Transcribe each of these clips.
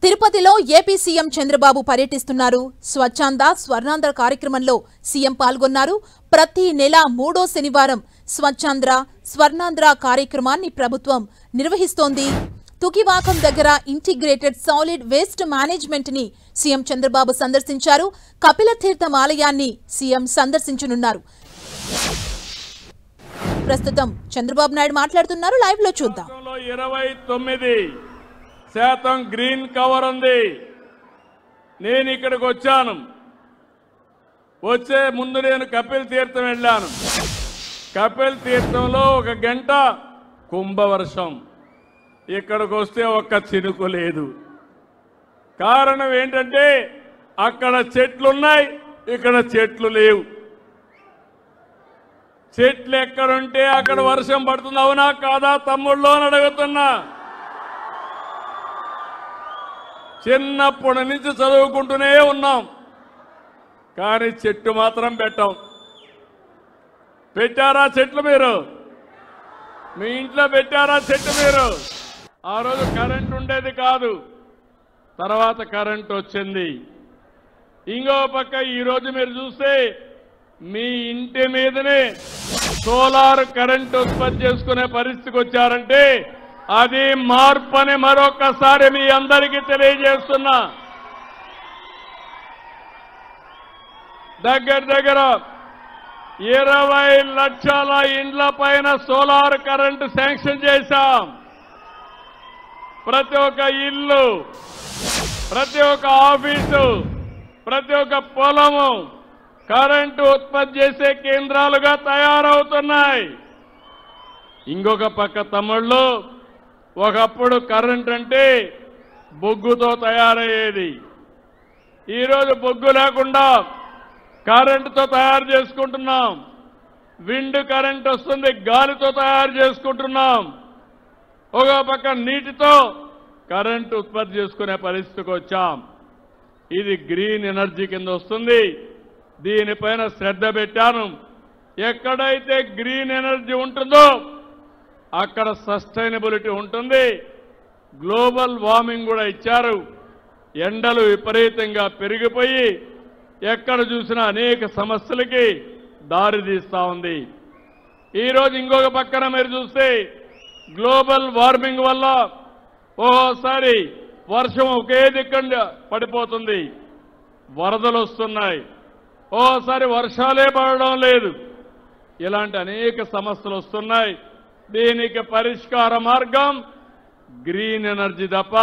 తిరుపతిలో AP CM Chandrababu పర్యటిస్తున్నారు. స్వచ్ఛాంద స్వర్ణాంధ్ర కార్యక్రమంలో సీఎం పాల్గొన్నారు. ప్రతి నెల 3వ శనివారం స్వచ్ఛాంధ్ర స్వర్ణాంధ్ర కార్యక్రమాన్ని ప్రభుత్వం నిర్వహిస్తోంది. తుకివాకం దగ్గర ఇంటిగ్రేటెడ్ సాలిడ్ వేస్ట్ మేనేజ్మెంట్ ని సీఎం చంద్రబాబు సందర్శించారు. కపిలతీర్థం ఆలయాన్ని సీఎం సందర్శించనున్నారు. ప్రస్తుతం చంద్రబాబు నాయుడు మాట్లాడుతున్నారు. లైవ్ లో చూద్దాం. 29% గ్రీన్ కవర్ ఉంది. నేను ఇక్కడికి వచ్చాను. వచ్చే ముందు నేను కపిల్ తీర్థం వెళ్ళాను. కపిల్ తీర్థంలో 1 గంట కుంభవర్షం. ఇక్కడికి వస్తే ఒక్క చినుకు లేదు. కారణం ఏంటంటే అక్కడ చెట్లున్నాయి, ఇక్కడ చెట్లు లేవు. చెట్లు ఎక్కడుంటే అక్కడ వర్షం పడుతుంది. అవునా కాదా తమ్ముళ్ళు అని అడుగుతున్నా. చిన్నప్పటి నుంచి చదువుకుంటూనే ఉన్నాం, కానీ చెట్టు మాత్రం పెట్టాం. పెట్టారా చెట్లు? మీరు మీ ఇంట్లో పెట్టారా చెట్టు? మీరు ఆ రోజు కరెంట్ ఉండేది కాదు, తర్వాత కరెంట్ వచ్చింది. ఇంకో పక్క ఈరోజు మీరు చూస్తే మీ ఇంటి మీదనే సోలార్ కరెంట్ ఉత్పత్తి చేసుకునే పరిస్థితికి వచ్చారంటే అది మార్పు అని మరొకసారి మీ అందరికీ తెలియజేస్తున్నా. దగ్గర 20 లక్షల ఇండ్ల పైన సోలార్ కరెంటు శాంక్షన్ చేశాం. ప్రతి ఒక్క ఇల్లు, ప్రతి ఒక్క ఆఫీసు, ప్రతి ఒక్క పొలము కరెంటు ఉత్పత్తి చేసే కేంద్రాలుగా తయారవుతున్నాయి. ఇంకొక పక్క తమ్ముళ్ళు, ఒకప్పుడు కరెంట్ అంటే బొగ్గుతో తయారయ్యేది. ఈరోజు బొగ్గు లేకుండా కరెంటుతో తయారు చేసుకుంటున్నాం. విండ్ కరెంట్ వస్తుంది, గాలితో తయారు చేసుకుంటున్నాం. ఒక పక్క నీటితో కరెంటు ఉత్పత్తి చేసుకునే పరిస్థితికి వచ్చాం. ఇది గ్రీన్ ఎనర్జీ కింద వస్తుంది. దీనిపైన శ్రద్ధ పెట్టాను. ఎక్కడైతే గ్రీన్ ఎనర్జీ ఉంటుందో అక్కడ సస్టైనబిలిటీ ఉంటుంది. గ్లోబల్ వార్మింగ్ కూడా ఇచ్చారు. ఎండలు విపరీతంగా పెరిగిపోయి ఎక్కడ చూసినా అనేక సమస్యలకి దారితీస్తా ఉంది. ఈరోజు ఇంకొక పక్కన మీరు చూస్తే గ్లోబల్ వార్మింగ్ వల్ల ఓసారి వర్షం ఒకే దిక్కండ పడిపోతుంది, వరదలు వస్తున్నాయి, ఓసారి వర్షాలే పడడం లేదు. ఇలాంటి అనేక సమస్యలు వస్తున్నాయి. దీనికి పరిష్కార మార్గం గ్రీన్ ఎనర్జీ తప్ప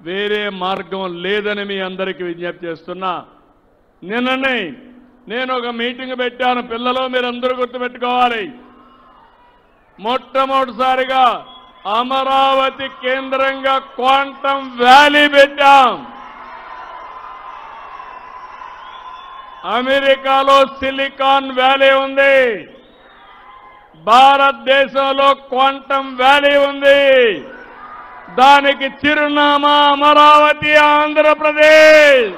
వేరే మార్గం లేదని మీ అందరికీ విజ్ఞప్తి చేస్తున్నా. నిన్ననే నేను ఒక మీటింగ్ పెట్టాను. పిల్లలు మీరందరూ గుర్తుపెట్టుకోవాలి. మొట్టమొదటిసారిగా అమరావతి కేంద్రంగా క్వాంటమ్ వ్యాలీ పెట్టాం. అమెరికాలో సిలికాన్ వ్యాలీ ఉంది, భారతదేశంలో క్వాంటమ్ వ్యాలీ ఉంది. దానికి చిరునామా అమరావతి, ఆంధ్రప్రదేశ్.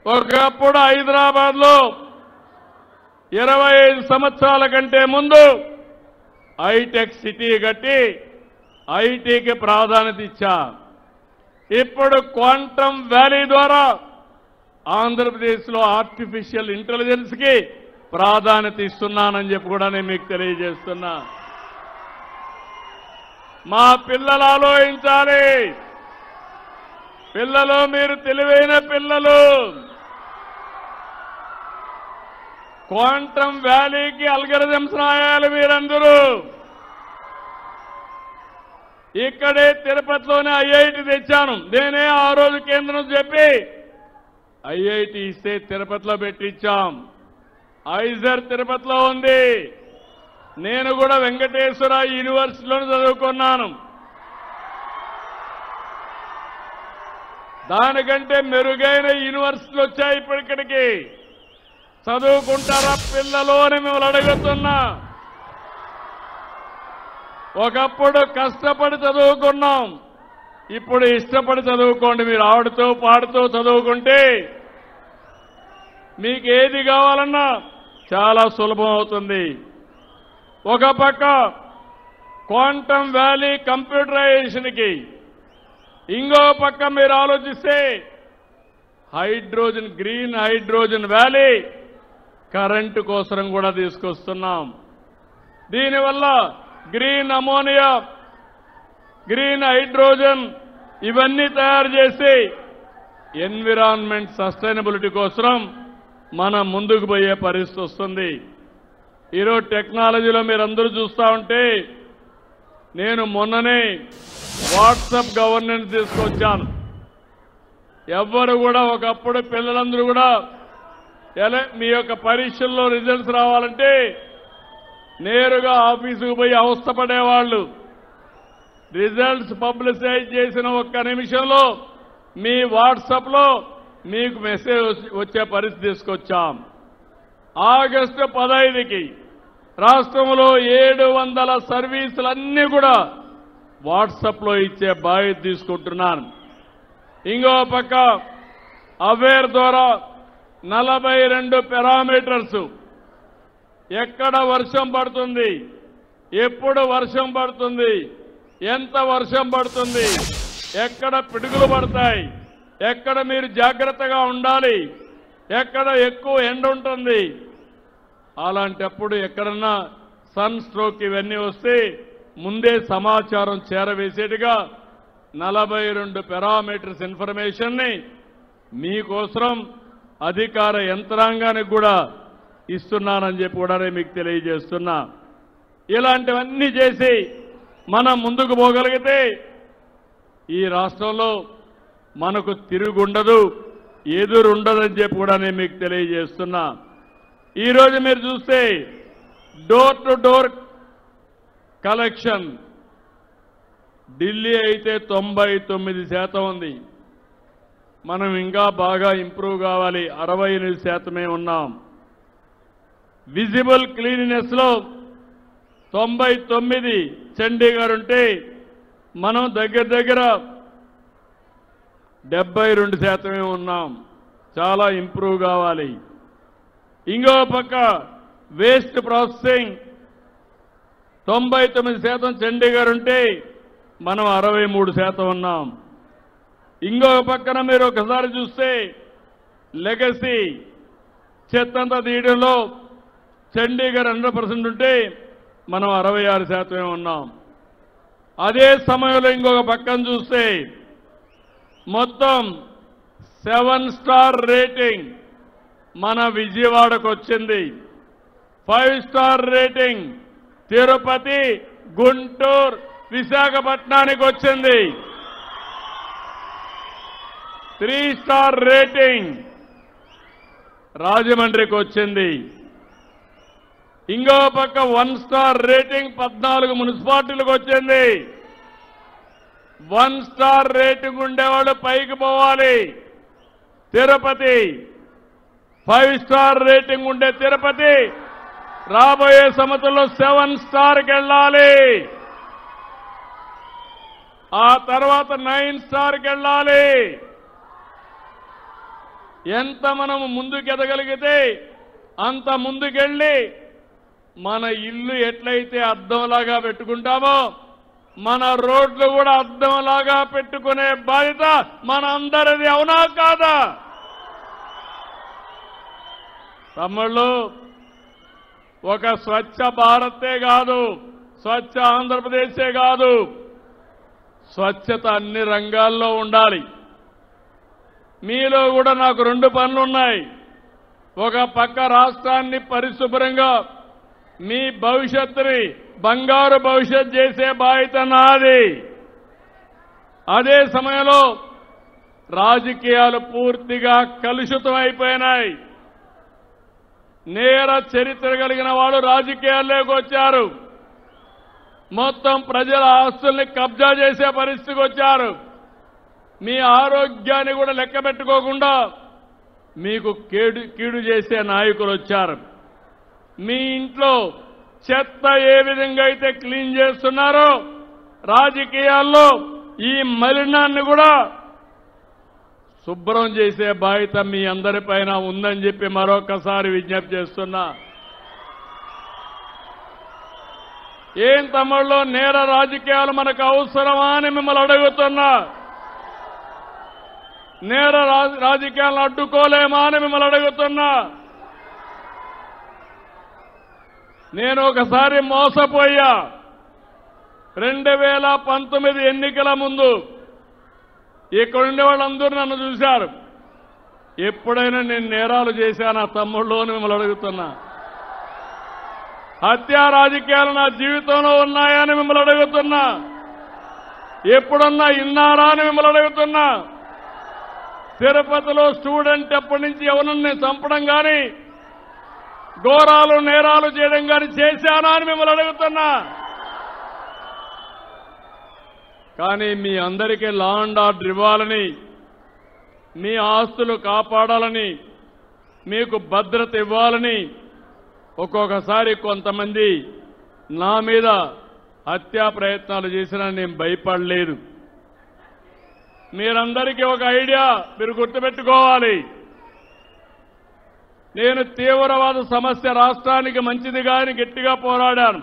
ఒకప్పుడు హైదరాబాద్ లో 25 సంవత్సరాల కంటే ముందు హైటెక్ సిటీ కట్టి ఐటీకి ప్రాధాన్యత ఇచ్చా. ఇప్పుడు క్వాంటమ్ వ్యాలీ ద్వారా ఆంధ్రప్రదేశ్లో ఆర్టిఫిషియల్ ఇంటెలిజెన్స్ కి ప్రాధాన్యత ఇస్తున్నానని చెప్పి కూడా నేను మీకు తెలియజేస్తున్నా. మా పిల్లలు ఆలోచించాలి. పిల్లలు, మీరు తెలివైన పిల్లలు. క్వాంటమ్ వ్యాలీకి అల్గరిథమ్స్ రాయాలి మీరందరూ. ఇక్కడే తిరుపతిలోనే ఐఐటి తెచ్చాను. నేనే ఆ రోజు కేంద్రం చెప్పి ఐఐటి ఇస్తే తిరుపతిలో పెట్టించాం. ఐజర్ తిరుపతిలో ఉంది. నేను కూడా వెంకటేశ్వర యూనివర్సిటీలో చదువుకున్నాను. దానికంటే మెరుగైన యూనివర్సిటీలు వచ్చాయి ఇప్పటికి. చదువుకుంటారా పిల్లలు అని మిమ్మల్ని అడుగుతున్నా. ఒకప్పుడు కష్టపడి చదువుకున్నాం, ఇప్పుడు ఇష్టపడి చదువుకోండి. మీరు ఆడుతూ పాడుతూ చదువుకుంటే మీకు ఏది కావాలన్నా చాలా సులభం అవుతుంది. ఒక పక్క క్వాంటమ్ వ్యాలీ కంప్యూటరైజేషన్కి, ఇంకో పక్క మీరు ఆలోచిస్తే hydrogen, green hydrogen valley current కోసం కూడా తీసుకొస్తున్నాం. దీనివల్ల గ్రీన్ అమోనియా, గ్రీన్ హైడ్రోజన్ ఇవన్నీ తయారు చేసి ఎన్విరాన్మెంట్ సస్టైనబిలిటీ కోసం మనం ముందుకు పోయే పరిస్థితి వస్తుంది. ఈరోజు టెక్నాలజీలో మీరందరూ చూస్తూ ఉంటే, నేను మొన్ననే వాట్సాప్ గవర్నెన్స్ తీసుకొచ్చాను. ఎవ్వరు కూడా, ఒకప్పుడు పిల్లలందరూ కూడా మీ యొక్క పరీక్షల్లో రిజల్ట్స్ రావాలంటే నేరుగా ఆఫీసుకు పోయి అవస్థపడేవాళ్ళు. రిజల్ట్స్ పబ్లిసైజ్ చేసిన ఒక్క నిమిషంలో మీ వాట్సాప్లో మీకు మెసేజ్ వచ్చే పరిస్థితి తీసుకొచ్చాం. ఆగస్టు 15కి రాష్ట్రంలో 700 సర్వీసులన్నీ కూడా వాట్సాప్లో ఇచ్చే బాధ్యత తీసుకుంటున్నాను. ఇంకో పక్క అవేర్ ద్వారా 42 పారామీటర్స్, ఎక్కడ వర్షం పడుతుంది, ఎప్పుడు వర్షం పడుతుంది, ఎంత వర్షం పడుతుంది, ఎక్కడ పిడుగులు పడతాయి, ఎక్కడ మీరు జాగ్రత్తగా ఉండాలి, ఎక్కడ ఎక్కువ ఎండ ఉంటుంది, అలాంటప్పుడు ఎక్కడన్నా సన్ స్ట్రోక్ ఇవన్నీ వస్తే ముందే సమాచారం చేరవేసేట్టుగా 42 పారామీటర్స్ ఇన్ఫర్మేషన్ని మీకోసం అధికార యంత్రాంగానికి కూడా ఇస్తున్నానని చెప్పి కూడా మీకు తెలియజేస్తున్నా. ఇలాంటివన్నీ చేసి మనం ముందుకు పోగలిగితే ఈ రాష్ట్రంలో మనకు తిరుగుండదు, ఎదురుండదని చెప్పి కూడా నేను మీకు తెలియజేస్తున్నా. ఈరోజు మీరు చూస్తే door to door collection Delhi అయితే 99% ఉంది. మనం ఇంకా బాగా ఇంప్రూవ్ కావాలి, 68% ఉన్నాం. విజిబుల్ క్లీనినెస్ లో 99 చండీగఢ్ ఉంటే మనం దగ్గర దగ్గర 72% ఉన్నాం. చాలా ఇంప్రూవ్ కావాలి. ఇంకో పక్క వేస్ట్ ప్రాసెసింగ్ 99% చండీగఢ్ ఉంటే మనం 63% ఉన్నాం. ఇంకో పక్కన మీరు ఒకసారి చూస్తే లెగసీ చెత్తంతా తీయడంలో చండీగఢ్ 100% ఉంటే మనం 66% ఉన్నాం. అదే సమయంలో ఇంకొక పక్కన చూస్తే మొత్తం 7 స్టార్ రేటింగ్ మన విజయవాడకు వచ్చింది. 5 స్టార్ రేటింగ్ తిరుపతి, గుంటూరు, విశాఖపట్నానికి వచ్చింది. 3 స్టార్ రేటింగ్ రాజమండ్రికి వచ్చింది. ఇంకో పక్క 1 స్టార్ రేటింగ్ 14 మున్సిపాలిటీలకు వచ్చింది. 1 స్టార్ రేటింగ్ ఉండేవాళ్ళు పైకి పోవాలి. తిరుపతి 5 స్టార్ రేటింగ్ ఉండే తిరుపతి రాబోయే సంవత్సరంలో 7 స్టార్కి వెళ్ళాలి. ఆ తర్వాత 9 స్టార్కి వెళ్ళాలి. ఎంత మనము ముందుకు ఎదగలిగితే అంత ముందుకెళ్ళి మన ఇల్లు ఎట్లయితే అద్దంలాగా పెట్టుకుంటామో మన రోడ్లు కూడా అద్దంలాగా పెట్టుకునే బాధ్యత మన అందరిది. అవునా కాదా తమ్ముళ్ళు? ఒక స్వచ్ఛ భారతే కాదు, స్వచ్ఛ ఆంధ్రప్రదేశే కాదు, స్వచ్ఛత అన్ని రంగాల్లో ఉండాలి. మీలో కూడా నాకు 2 పనులున్నాయి. ఒక పక్క రాష్ట్రాన్ని పరిశుభ్రంగా మీ భవిష్యత్తుని బంగారు భవిష్యత్ చేసే బాధ్యత నాది. అదే సమయంలో రాజకీయాలు పూర్తిగా కలుషితం అయిపోయినాయి. నేర చరిత్ర కలిగిన వాళ్ళు రాజకీయాల్లోకి వచ్చారు. మొత్తం ప్రజల ఆస్తుల్ని కబ్జా చేసే పరిస్థితికి వచ్చారు. మీ ఆరోగ్యాన్ని కూడా లెక్క పెట్టుకోకుండా మీకు కీడు చేసే నాయకులు వచ్చారు. మీ ఇంట్లో చెత్త ఏ విధంగా అయితే క్లీన్ చేస్తున్నారో రాజకీయాల్లో ఈ మలినాన్ని కూడా శుభ్రం చేసే బాధ్యత మీ అందరిపైన ఉందని చెప్పి మరొకసారి విజ్ఞప్తి చేస్తున్నా. ఏం తమ్ముళ్ళు నేర రాజకీయాలు మనకు అవసరమా అని మిమ్మల్ని అడుగుతున్నా. నేర రాజకీయాలను అడ్డుకోలేమా అని మిమ్మల్ని అడుగుతున్నా. నేను ఒకసారి మోసపోయా. 2019 ఎన్నికల ముందు ఇక్కడుండే వాళ్ళందరూ నన్ను చూశారు. ఎప్పుడైనా నేను నేరాలు చేశానా తమ్ముళ్ళు అని మిమ్మల్ని అడుగుతున్నా. హత్యా రాజకీయాలు నా జీవితంలో ఉన్నాయని మిమ్మల్ని అడుగుతున్నా. ఎప్పుడన్నా ఇన్నారా అని మిమ్మల్ని అడుగుతున్నా. తిరుపతిలో స్టూడెంట్ ఎప్పటి నుంచి ఎవరిని చంపడం కానీ ఘోరాలు నేరాలు చేయడం కానీ చేశానా అని మిమ్మల్ని అడుగుతున్నా. కానీ మీ అందరికీ లా అండ్ ఆర్డర్ ఇవ్వాలని, మీ ఆస్తులు కాపాడాలని, మీకు భద్రత ఇవ్వాలని ఒక్కొక్కసారి కొంతమంది నా మీద హత్యా ప్రయత్నాలు చేసినా నేను భయపడలేదు. మీరందరికీ ఒక ఐడియా మీరు గుర్తుపెట్టుకోవాలి. నేను తీవ్రవాద సమస్య రాష్ట్రానికి మంచిదిగా అని గట్టిగా పోరాడాను.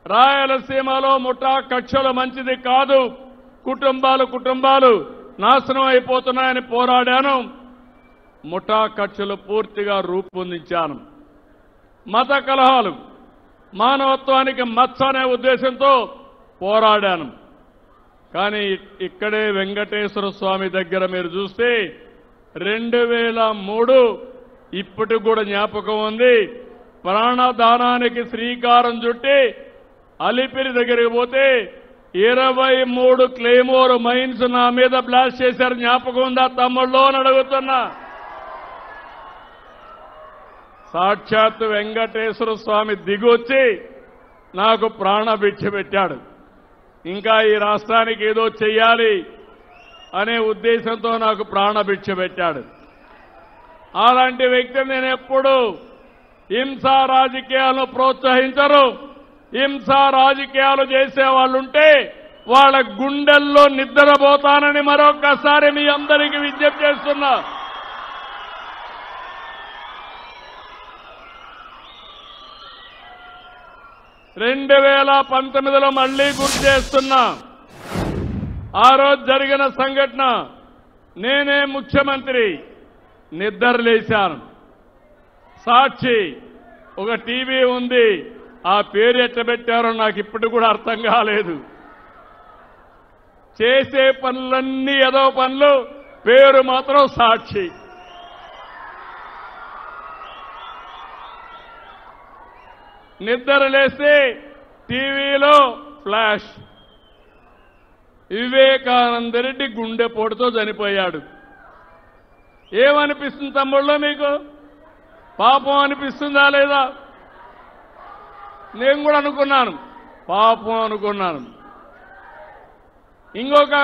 రాయలసీమలో ముఠా కక్షలు మంచిది కాదు, కుటుంబాలు నాశనం అయిపోతున్నాయని పోరాడాను. ముఠా కక్షలు పూర్తిగా రూపొందించాను. మత కలహాలు మానవత్వానికి మచ్చ అనే ఉద్దేశంతో పోరాడాను. కానీ ఇక్కడే వెంకటేశ్వర స్వామి దగ్గర మీరు చూస్తే 2003 ఇప్పటికి కూడా జ్ఞాపకం ఉంది. ప్రాణదానానికి శ్రీకారం చుట్టి అలిపిరి దగ్గరికి పోతే 23 క్లెయిమోర్ మైన్స్ నా మీద బ్లాస్ట్ చేశారు. జ్ఞాపకం ఉందా తమ్ముళ్ళు అని అడుగుతున్నా. సాక్షాత్ వెంకటేశ్వర స్వామి దిగొచ్చి నాకు ప్రాణభిక్ష పెట్టాడు. ఇంకా ఈ రాష్ట్రానికి ఏదో చెయ్యాలి అనే ఉద్దేశంతో నాకు ప్రాణభిక్ష పెట్టాడు. అలాంటి వ్యక్తిని నేను ఎప్పుడు హింసా రాజకీయాలను ప్రోత్సహించరు. హింసా రాజకీయాలు చేసేవాళ్ళుంటే వాళ్ళ గుండెల్లో నిద్రపోతానని మరొక్కసారి మీ అందరికీ విజ్ఞప్తి చేస్తున్నా. రెండు 2019లో మళ్లీ గుర్తు చేస్తున్నా. ఆ రోజు జరిగిన సంఘటన, నేనే ముఖ్యమంత్రి, నిద్రలేశాను. సాక్షి ఒక టీవీ ఉంది, ఆ పేరు ఎట్లా పెట్టారో నాకు ఇప్పుడు కూడా అర్థం కాలేదు. చేసే పనులన్నీ ఏదో పనులు, పేరు మాత్రం సాక్షి. నిద్ర లేస్తే టీవీలో ఫ్లాష్, వివేకానంద రెడ్డి గుండెపోటుతో చనిపోయాడు. ఏమనిపిస్తుంది తమ్ముళ్ళో మీకు? పాపం అనిపిస్తుందా లేదా? నేను కూడా అనుకున్నాను, పాపం అనుకున్నాను. ఇంకొక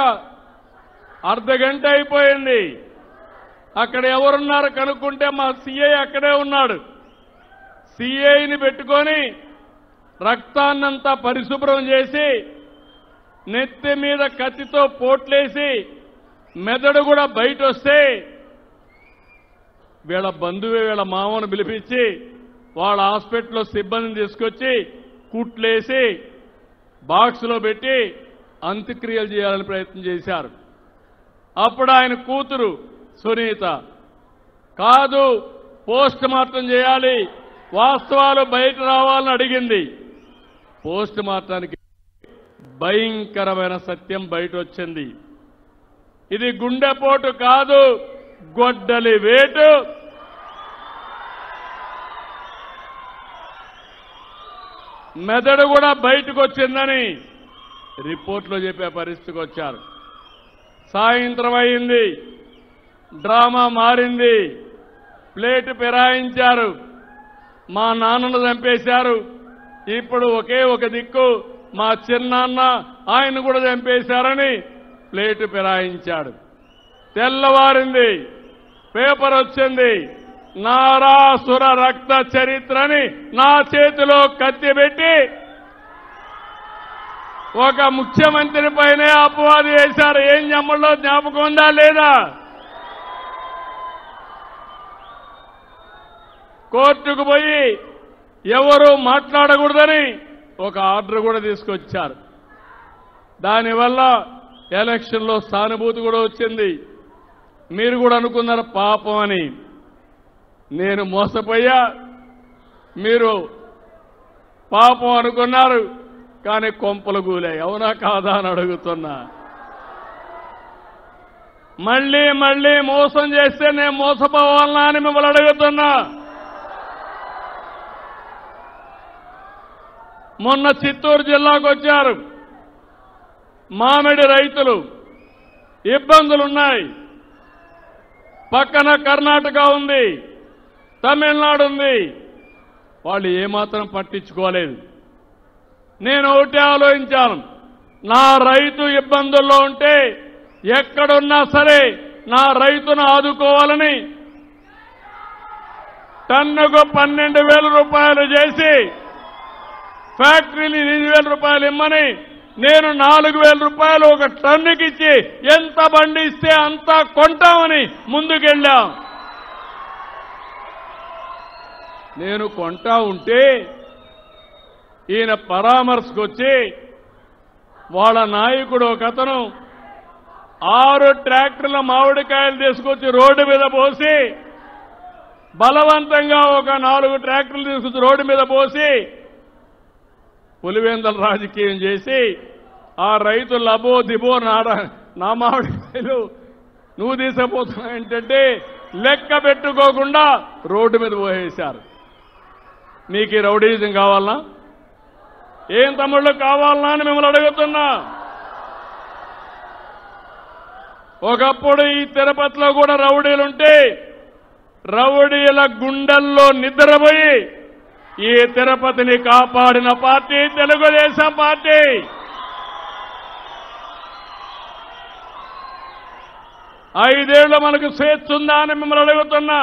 అర్ధగంట అయిపోయింది. అక్కడ ఎవరున్నారు కనుక్కుంటే మా సిఐ అక్కడే ఉన్నాడు. సిఐని పెట్టుకొని రక్తాన్నంతా పరిశుభ్రం చేసి నెత్తి మీద కత్తితో పోట్లేసి మెదడు కూడా బయట వస్తే వీళ్ళ బంధువే వీళ్ళ మామను పిలిపించి వాళ్ళ హాస్పిటల్లో సిబ్బందిని తీసుకొచ్చి కుట్లేసి బాక్స్లో పెట్టి అంత్యక్రియలు చేయాలని ప్రయత్నం చేశారు. అప్పుడు ఆయన కూతురు సునీత, కాదు పోస్ట్ మార్టం చేయాలి, వాస్తవాలు బయట రావాలని అడిగింది. పోస్ట్ మార్టానికి భయంకరమైన సత్యం బయట వచ్చింది. ఇది గుండెపోటు కాదు, గొడ్డలి వేటు. మెదడు కూడా బయటకు వచ్చిందని రిపోర్ట్లో చెప్పే పరిస్థితికి వచ్చారు. సాయంత్రం అయింది, డ్రామా మారింది, ప్లేటు ఫిరాయించారు. మా నాన్నను చంపేశారు. ఇప్పుడు ఒకే ఒక దిక్కు మా చిన్నాన్న, ఆయన కూడా చంపేశారని ప్లేటు ఫిరాయించాడు. తెల్లవారింది, పేపర్ వచ్చింది, నారాసుర రక్త చరిత్రని నా చేతిలో కత్తి పెట్టి ఒక ముఖ్యమంత్రి పైనే అపవాదు వేశారు. ఏం జమ్మల్లో జ్ఞాపకం ఉందా లేదా? కోర్టుకు పోయి ఎవరు మాట్లాడకూడదని ఒక ఆర్డర్ కూడా తీసుకొచ్చారు. దానివల్ల ఎలక్షన్లో సానుభూతి కూడా వచ్చింది. మీరు కూడా అనుకున్నారు పాపం అని. నేను మోసపోయా, మీరు పాపం అనుకున్నారు, కానీ కొంపలు కూలాయి. అవునా కాదా అని అడుగుతున్నా. మళ్ళీ మళ్ళీ మోసం చేస్తే నేను మోసపోవాలనా అని మిమ్మల్ని అడుగుతున్నా. మొన్న చిత్తూరు జిల్లాకు వచ్చారు. మామిడి రైతులు ఇబ్బందులున్నాయి. పక్కన కర్ణాటక ఉంది, తమిళనాడు ఉంది. వాళ్ళు ఏమాత్రం పట్టించుకోలేదు. నేను ఒకటే ఆలోచించాను, నా రైతు ఇబ్బందుల్లో ఉంటే ఎక్కడున్నా సరే నా రైతును ఆదుకోవాలని టన్నుకు 12,000 రూపాయలు చేసి ఫ్యాక్టరీని 8,000 రూపాయలు ఇమ్మని నేను 4,000 రూపాయలు ఒక టన్నుకి ఇచ్చి ఎంత బండి ఇస్తే అంత కొంటామని ముందుకెళ్ళాం. నేను కొంటా ఉంటే ఈయన పరామర్శకు వచ్చి వాళ్ళ నాయకుడు ఒక అతను 6 ట్రాక్టర్ల మామిడికాయలు తీసుకొచ్చి రోడ్డు మీద పోసి బలవంతంగా ఒక 4 ట్రాక్టర్లు తీసుకొచ్చి రోడ్డు మీద పోసి పులివెందల రాజకీయం చేసి ఆ రైతులు అబో దిబో నా మామిడికాయలు నువ్వు తీసుకుపోతున్నావు ఏంటంటే లెక్క పెట్టుకోకుండా రోడ్డు మీద పోయేశారు. మీకు ఈ రౌడీజం కావాలనా? ఏం తమ్ముళ్ళు కావాలనా అని మిమ్మల్ని అడుగుతున్నా. ఒకప్పుడు ఈ తిరుపతిలో కూడా రౌడీలుంటే రౌడీల గుండెల్లో నిద్రపోయి ఈ తిరుపతిని కాపాడిన పార్టీ తెలుగుదేశం పార్టీ. ఐదేళ్లు మనకు స్వేచ్ఛ ఉందా అని మిమ్మల్ని అడుగుతున్నా.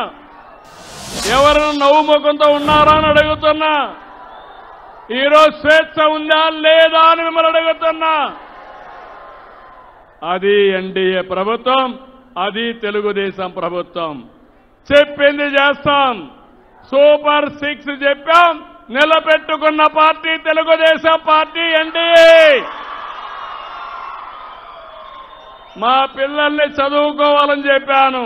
ఎవరైనా నవ్వు ముఖంతో ఉన్నారా అని అడుగుతున్నా. ఈరోజు స్వేచ్ఛ ఉందా లేదా అని మిమ్మల్ని అడుగుతున్నా. అది ఎన్డీఏ ప్రభుత్వం, అది తెలుగుదేశం ప్రభుత్వం. చెప్పింది చేస్తాం. సూపర్ 6 చెప్పాం, నిలబెట్టుకున్న పార్టీ తెలుగుదేశం పార్టీ, ఎన్డీఏ. మా పిల్లల్ని చదువుకోవాలని చెప్పాను,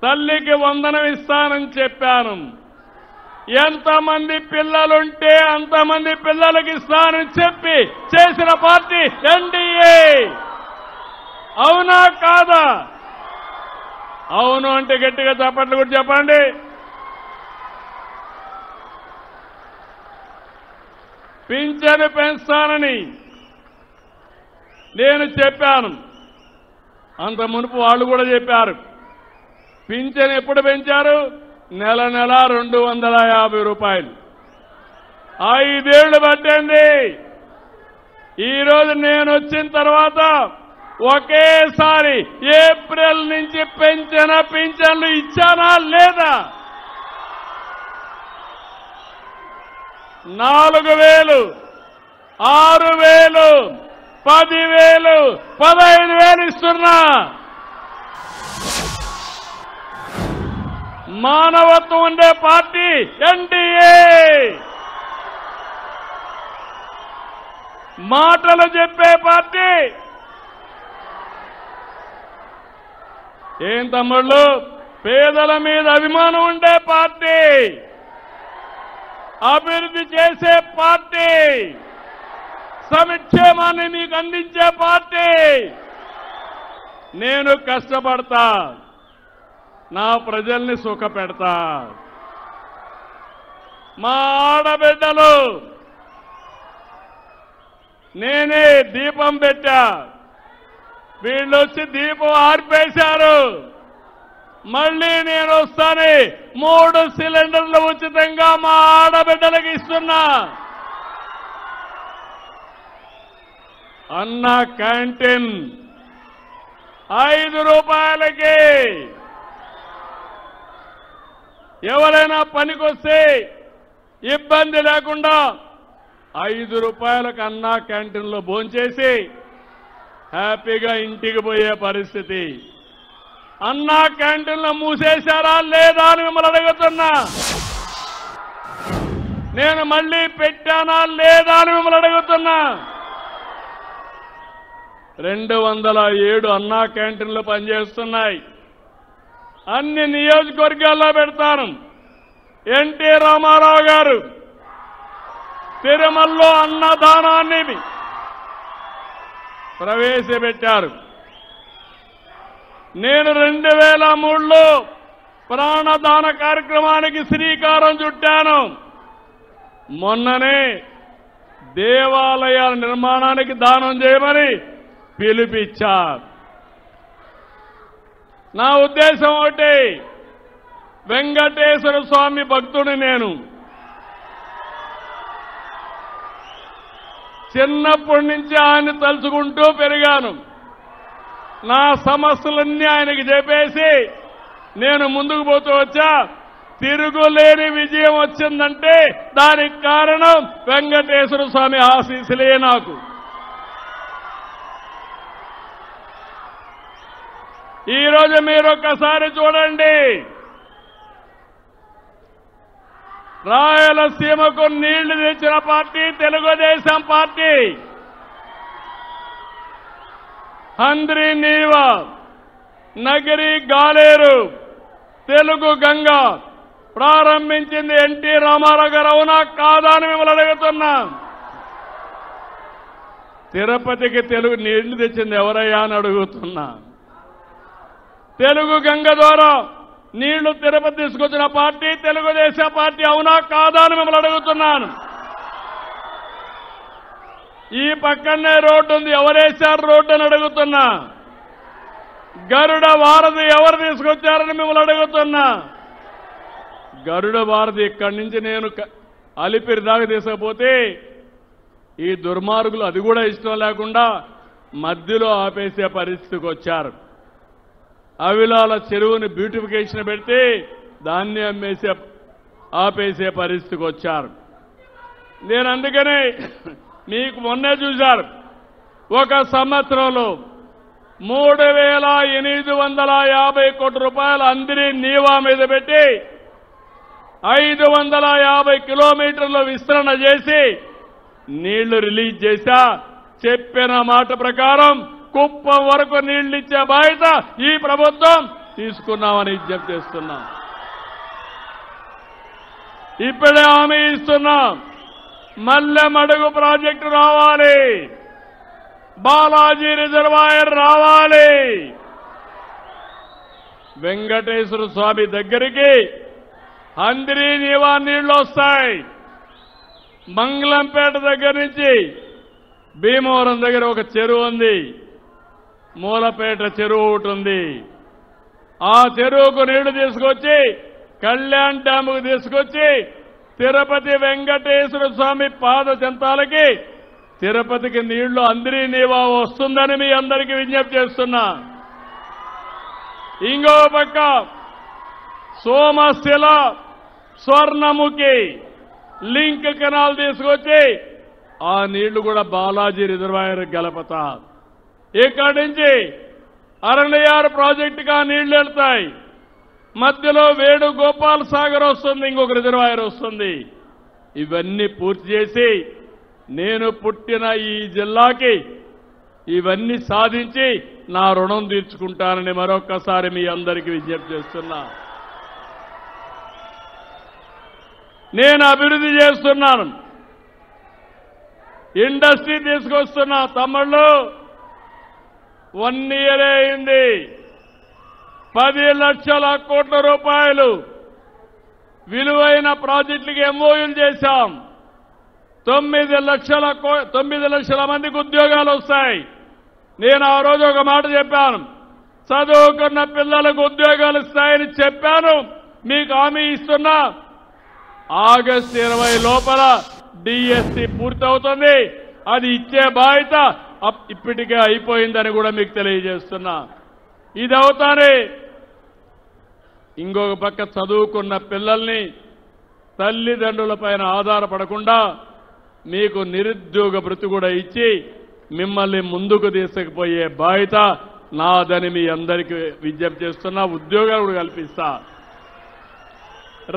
తల్లికి వందనం ఇస్తానని చెప్పాను. ఎంతమంది పిల్లలుంటే అంతమంది పిల్లలకి ఇస్తానని చెప్పి చేసిన పార్టీ ఎన్డీఏ. అవునా కాదా? అవును అంటే గట్టిగా చప్పట్లు కూడా చెప్పండి. పింఛను పెంచుతానని నేను చెప్పాను. అంత మునుపు వాళ్ళు కూడా చెప్పారు. పింఛను ఎప్పుడు పెంచారు? నెల 250 రూపాయలు. 5 ఏళ్లు పట్టింది. ఈరోజు నేను వచ్చిన తర్వాత ఒకేసారి ఏప్రిల్ నుంచి పెంచిన పింఛన్లు ఇచ్చానా లేదా? 4,000, 6,000, 10,000, 15,000 ఇస్తున్నా. మానవత్వం ఉండే పార్టీ ఎన్డీఏ. మాటలు చెప్పే పార్టీ. ఏం తమ్ముళ్ళు, పేదల మీద అభిమానం ఉండే పార్టీ, అభివృద్ధి చేసే పార్టీ, సంక్షేమాన్ని మీకు అందించే పార్టీ. నేను కష్టపడతా, నా ప్రజల్ని సుఖపెడతా. మా ఆడబిడ్డలు నేనే దీపం పెట్టా, వీళ్ళు వచ్చి దీపం ఆర్పేశారు. మళ్ళీ నేను వస్తానే 3 సిలిండర్లు ఉచితంగా మా ఆడబిడ్డలకు ఇస్తున్నా. అన్న క్యాంటీన్ 5 రూపాయలకి. ఎవరైనా పనికొస్తే ఇబ్బంది లేకుండా 5 రూపాయలకు అన్నా క్యాంటీన్లో భోంచేసి హ్యాపీగా ఇంటికి పోయే పరిస్థితి. అన్నా క్యాంటీన్లో మూసేశారా లేదా అని మిమ్మల్ని అడుగుతున్నా. నేను మళ్ళీ పెట్టానా లేదా అని మిమ్మల్ని అడుగుతున్నా. 207 అన్నా క్యాంటీన్లు పనిచేస్తున్నాయి. అన్ని నియోజకవర్గాల్లో పెడతాను. ఎన్టీ రామారావు గారు తిరుమలలో అన్నదానాన్ని ప్రవేశపెట్టారు. నేను 2003లో ప్రాణదాన కార్యక్రమానికి శ్రీకారం చుట్టాను. మొన్ననే దేవాలయాల నిర్మాణానికి దానం చేయమని పిలిపించారు. నా ఉద్దేశం ఒకటి, వెంకటేశ్వర స్వామి భక్తుడిని నేను. చిన్నప్పటి నుంచి ఆయన తలుచుకుంటూ పెరిగాను. నా సమస్యలన్నీ ఆయనకి చెప్పేసి నేను ముందుకు పోతూ వచ్చా. తిరుగులేని విజయం వచ్చిందంటే దానికి కారణం వెంకటేశ్వర స్వామి ఆశీస్సులే నాకు. ఈరోజు మీరు ఒక్కసారి చూడండి, రాయలసీమకు నీళ్లు తెచ్చిన పార్టీ తెలుగుదేశం పార్టీ. హంద్రి నీవ, నగరి గాలేరు, తెలుగు గంగ ప్రారంభించింది ఎన్టీ రామారావు గారు. అవునా కాదా అని మిమ్మల్ని అడుగుతున్నా. తిరుపతికి తెలుగు నీళ్లు తెచ్చింది ఎవరయ్యా అని అడుగుతున్నా. తెలుగు గంగ ద్వారా నీళ్లు తిరుపతి తీసుకొచ్చిన పార్టీ తెలుగుదేశం పార్టీ. అవునా కాదా అని మిమ్మల్ని అడుగుతున్నాను. ఈ పక్కనే రోడ్డు ఉంది, ఎవరేశారు రోడ్డు అని అడుగుతున్నా. గరుడ వారధి ఎవరు తీసుకొచ్చారని మిమ్మల్ని అడుగుతున్నా. గరుడ వారధి ఇక్కడి నుంచి నేను అలిపిరి దాకా తీసుకపోతే ఈ దుర్మార్గులు అది కూడా ఇష్టం లేకుండా మధ్యలో ఆపేసే పరిస్థితికి వచ్చారు. అవిలాల చెరువుని బ్యూటిఫికేషన్ పెడితే దాన్ని ఆపేసే పరిస్థితికి వచ్చారు. నేను అందుకనే మీకు మొన్నే చూశారు, ఒక సంవత్సరంలో 3,850 కోట్ల రూపాయలు అందరి నీవా మీద పెట్టి 550 కిలోమీటర్ల విస్తరణ చేసి నీళ్లు రిలీజ్ చేశా. చెప్పిన మాట ప్రకారం కుప్పం వరకు నీళ్లు ఇచ్చే బాధ్యత ఈ ప్రభుత్వం తీసుకున్నామని విజ్ఞప్తి చేస్తున్నాం. ఇప్పుడే హామీ ఇస్తున్నాం, మల్లెమడుగు ప్రాజెక్టు రావాలి, బాలాజీ రిజర్వాయర్ రావాలి. వెంకటేశ్వర స్వామి దగ్గరికి హంద్రీ నీవా నీళ్లు వస్తాయి. మంగళంపేట దగ్గర నుంచి భీమవరం దగ్గర ఒక చెరువు ఉంది, మూలపేట చెరువు ఒకటి ఉంది. ఆ చెరువుకు నీళ్లు తీసుకొచ్చి కళ్యాణ్ డ్యాముకు తీసుకొచ్చి తిరుపతి వెంకటేశ్వర స్వామి పాద చెంతాలకి తిరుపతికి నీళ్లు అందరి నీవా వస్తుందని మీ అందరికీ విజ్ఞప్తి చేస్తున్నా. ఇంకో పక్క సోమశిల స్వర్ణముఖి లింక్ కెనాల్ తీసుకొచ్చి ఆ నీళ్లు కూడా బాలాజీ రిజర్వాయర్ గలపతా. ఇక్కడి నుంచి అరణ్యార్ ప్రాజెక్టుగా నీళ్లు వెళ్తాయి. మధ్యలో వేణుగోపాల్ సాగర్ వస్తుంది, ఇంకొక రిజర్వాయర్ వస్తుంది. ఇవన్నీ పూర్తి చేసి నేను పుట్టిన ఈ జిల్లాకి ఇవన్నీ సాధించి నా రుణం తీర్చుకుంటానని మరొక్కసారి మీ అందరికీ విజ్ఞప్తి చేస్తున్నా. నేను అభివృద్ధి చేస్తున్నాను, ఇండస్ట్రీ తీసుకొస్తున్నా. తమ్ముళ్ళు 1 ఇయర్ అయింది, 10 లక్షల కోట్ల రూపాయలు విలువైన ప్రాజెక్టులకి ఎంఓయూలు చేశాం. 9 లక్షల మందికి ఉద్యోగాలు వస్తాయి. నేను ఆ రోజు ఒక మాట చెప్పాను, చదువుకున్న పిల్లలకు ఉద్యోగాలు ఇస్తాయని చెప్పాను. మీకు హామీ ఇస్తున్నా, ఆగస్టు 20 లోపల డిఎస్సి పూర్తవుతుంది. అది ఇచ్చే బాధ్యత ఇప్పటికే అయిపోయిందని కూడా మీకు తెలియజేస్తున్నా. ఇది అవుతానే ఇంకొక పక్క చదువుకున్న పిల్లల్ని తల్లిదండ్రులపైన ఆధారపడకుండా మీకు నిరుద్యోగ భృతి కూడా ఇచ్చి మిమ్మల్ని ముందుకు తీసుకుపోయే బాధ్యత నాదని మీ అందరికీ విజ్ఞప్తి చేస్తున్నా. ఉద్యోగాలు కూడా కల్పిస్తా.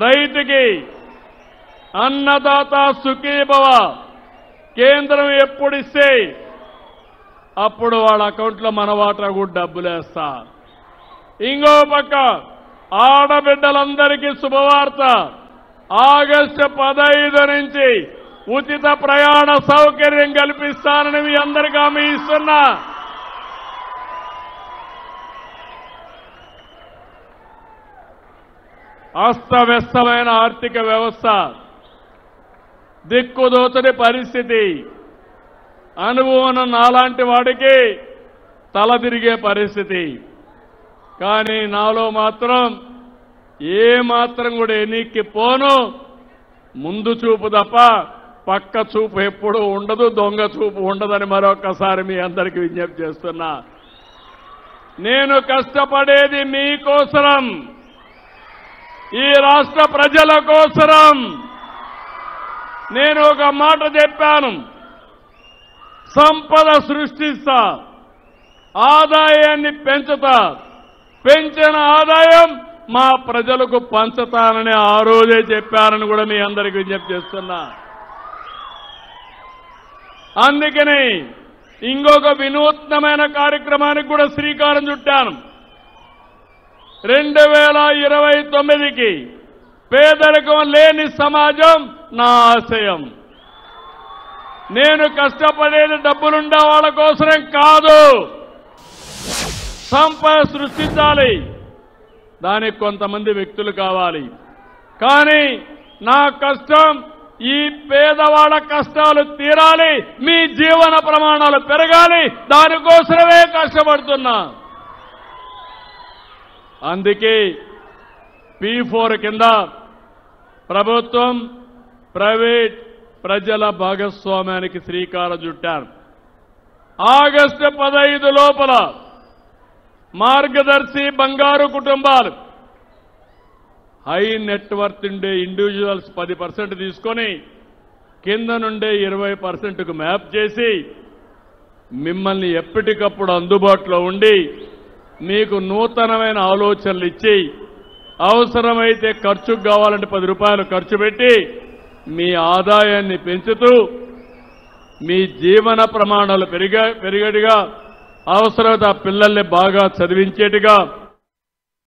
రైతుకి అన్నదాత సుఖీభవ కేంద్రం ఎప్పుడు ఇస్తే అప్పుడు వాళ్ళ అకౌంట్లో మన వాటా కూడా డబ్బులేస్తా. ఇంకో పక్క ఆడబిడ్డలందరికీ శుభవార్త. ఆగస్టు 15 నుంచి ఉచిత ప్రయాణ సౌకర్యం కల్పిస్తానని మీ అందరికీ హామీ ఇస్తున్నా. అస్తవ్యస్తమైన ఆర్థిక వ్యవస్థ, దిక్కుదోచని పరిస్థితి, అనుభవం నాలాంటి వాడికి తల తిరిగే పరిస్థితి. కానీ నాలో మాత్రం ఏ మాత్రం కూడా ఎన్నిక్కి పోను. ముందు చూపు తప్ప పక్క చూపు ఎప్పుడూ ఉండదు, దొంగ చూపు ఉండదని మరొకసారి మీ అందరికీ విజ్ఞప్తి చేస్తున్నా. నేను కష్టపడేది మీకోసరం, ఈ రాష్ట్ర ప్రజల కోసరం. నేను ఒక మాట చెప్పాను, సంపద సృష్టిస్తా, ఆదాయాన్ని పెంచుతా, పెంచిన ఆదాయం మా ప్రజలకు పంచుతానని ఆ రోజే చెప్పానని కూడా మీ అందరికీ విజ్ఞప్తి చేస్తున్నా. అందుకని ఇంకొక వినూత్నమైన కార్యక్రమానికి కూడా శ్రీకారం చుట్టాను. 2029కి పేదరికం లేని సమాజం నా ఆశయం. నేను కష్టపడేది డబ్బులుండే వాళ్ళ కోసరం కాదు, సంపద సృష్టించాలి. దానికి కొంతమంది వ్యక్తులు కావాలి. కానీ నా కష్టం ఈ పేదవాళ్ళ కష్టాలు తీరాలి, మీ జీవన ప్రమాణాలు పెరగాలి. దానికోసమే కష్టపడుతున్నా. అందుకే P4 కింద ప్రభుత్వం, ప్రైవేట్, ప్రజల భాగస్వామ్యానికి శ్రీకారం చుట్టారు. ఆగస్టు 15 లోపల మార్గదర్శి బంగారు కుటుంబాలు, హై నెట్వర్త్ ఉండే ఇండివిజువల్స్ 10% తీసుకొని కింద నుండే 20%కు మ్యాప్ చేసి మిమ్మల్ని ఎప్పటికప్పుడు అందుబాటులో ఉండి మీకు నూతనమైన ఆలోచనలు ఇచ్చి అవసరమైతే ఖర్చుకు కావాలంటే 10 రూపాయలు ఖర్చు పెట్టి మీ ఆదాయాన్ని పెంచుతూ మీ జీవన ప్రమాణాలు పెరిగేట్టుగా, అవసరమైతే ఆ పిల్లల్ని బాగా చదివించేట్టుగా